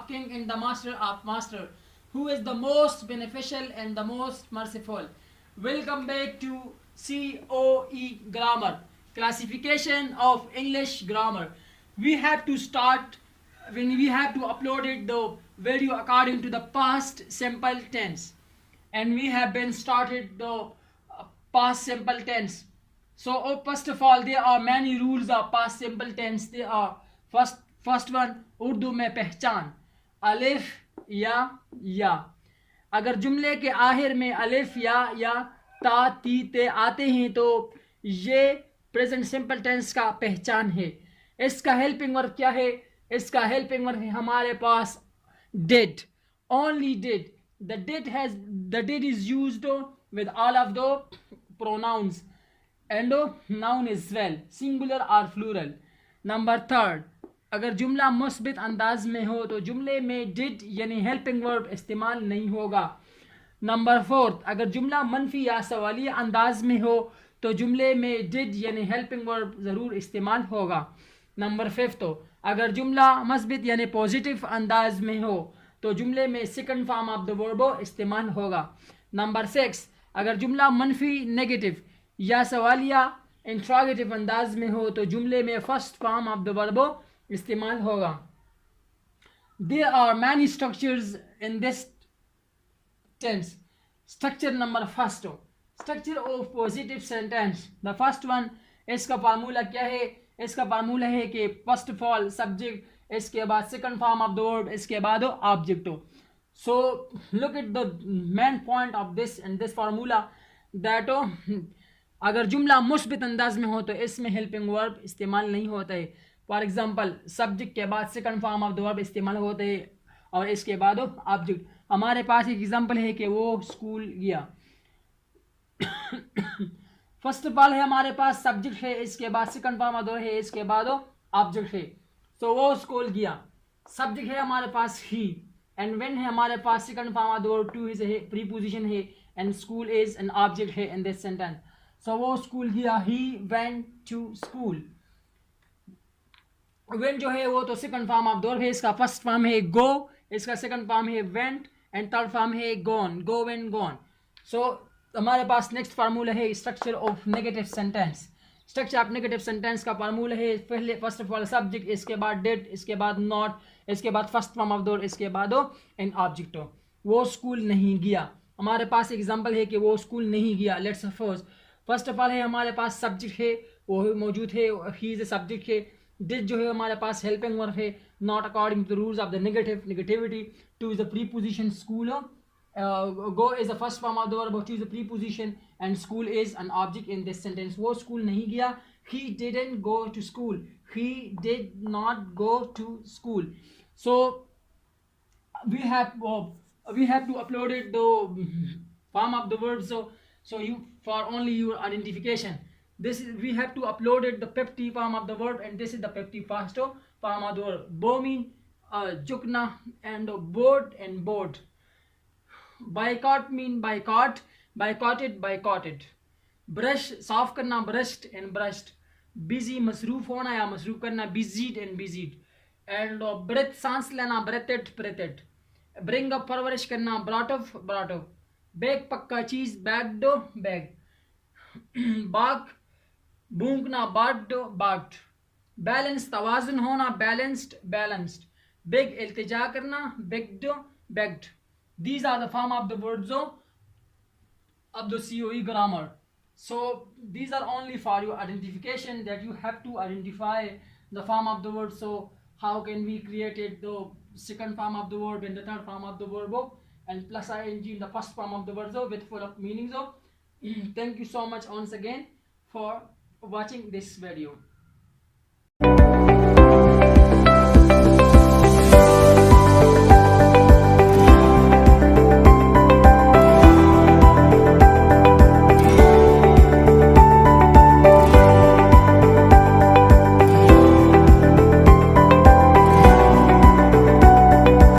of king and the master of master, who is the most beneficial and the most merciful. Welcome back to COE Grammar, classification of English grammar. We have to start when we have to upload it the video according to the past simple tense, and we have been started the past simple tense. So first of all, there are many rules of past simple tense. There are first one, Urdu में पहचान, अलिफ या। अगर जुमले के आखिर में अलिफ या ता ती ते आते हैं तो ये प्रेजेंट सिंपल टेंस का पहचान है। इसका हेल्पिंग वर्ब क्या है? इसका हेल्पिंग वर्ब है हमारे पास did, only did. The did is used with all of the pronouns and noun as well, singular or plural. Number third, अगर जुमला मुस्बित अंदाज में हो तो जुमले में did यानी हेल्पिंग वर्ब इस्तेमाल नहीं होगा। नंबर फोर्थ, अगर जुमला मनफी या सवालिया अंदाज में हो तो जुमले में did यानी हेल्पिंग वर्ब ज़रूर इस्तेमाल होगा। नंबर फिफ्थ, अगर जुमला मस्बित यानी पॉजिटिव अंदाज में हो तो जुमले में second form of the verb इस्तेमाल होगा। नंबर सिक्स, अगर जुमला मनफी नेगेटिव या सवालिया इंट्रोगेटिव अंदाज में हो तो जुमले में first form of the verb इस्तेमाल होगा। There are many structures in this tense. Structure number first, structure of positive sentence. The first one, इसका फार्मूला क्या है? इसका फार्मूला है कि फर्स्ट ऑफ ऑल सब्जेक्ट, इसके बाद second form of the verb, इसके बाद object. So look at the main point of this and this formula that अगर जुमला मुस्बित अंदाज में हो तो इसमें हेल्पिंग वर्ब इस्तेमाल नहीं होता है। फॉर एग्जांपल, सब्जेक्ट के बाद second form of the verb इस्तेमाल होते हैं और इसके बाद ऑब्जेक्ट। हमारे पास एक एग्जांपल है कि वो स्कूल गया। फर्स्ट ऑफ ऑल है हमारे पास सब्जेक्ट है, इसके बाद second form of the verb है, इसके बाद ऑब्जेक्ट है। सो वो स्कूल गया। सब्जेक्ट है हमारे पास ही, एंड व्हेन है हमारे पास second form of the verb to is preposition है, and school is an object है इन दिस सेंटेंस। सो वो स्कूल गया, he went to school. When जो है वो तो second form of the verb है, इसका फर्स्ट फॉर्म है गो, इसका सेकंड फॉर्म है वेंट, एंड थर्ड फॉर्म है gone, go went gone. So हमारे पास नेक्स्ट फार्मूला है structure of negative sentence. Structure of negative sentence का फार्मूला है पहले फर्स्ट ऑफ ऑल सब्जेक्ट, इसके बाद डिड, इसके बाद नॉट, इसके बाद first form of the verb, इसके बाद एन ऑब्जेक्ट। वो स्कूल नहीं गया। हमारे पास एग्जांपल है कि वो स्कूल नहीं गया। Let's suppose first of all है हमारे पास सब्जेक्ट है, वो मौजूद है, ही इज ए सब्जेक्ट है। डिड जो है हमारे पास हेल्पिंग वर्ब है, not according to the rules of the negativity. To is the preposition school, go is the first form of the verb, to is the preposition, and school is an object in this sentence. वो school नहीं गया, he didn't go to school, he did not go to school. So we have to upload it the form of the verb, so you for only your identification. This is, we have to upload it the 50 form of the verb, and this is the 51st form of the verb. Bo mean झुकना, and board and board. Boycott mean boycott, boycotted. Brush साफ करना, brushed and brushed. Busy मसरूफ होना या मसरूफ करना, बिजीड and बिजीड। And breadth सांस लेना, ब्रेथेड। ब्रिंग अप परवरिश करना, ब्रॉट अप। बैग पक्का चीज, बैग। बाग भूंकना, बाग्ड। बैलेंस तवाजुन होना, बैलेंस्ड। बेग इल्तिजा करना, bagged. These are the form of the words of the COE grammar. So these are only for your identification, that you have to identify the form of the word. So how can we create it, the second form of the word and the third form of the verb, and plus ing in the first form of the word with full of meanings. Thank you so much once again for watching this video.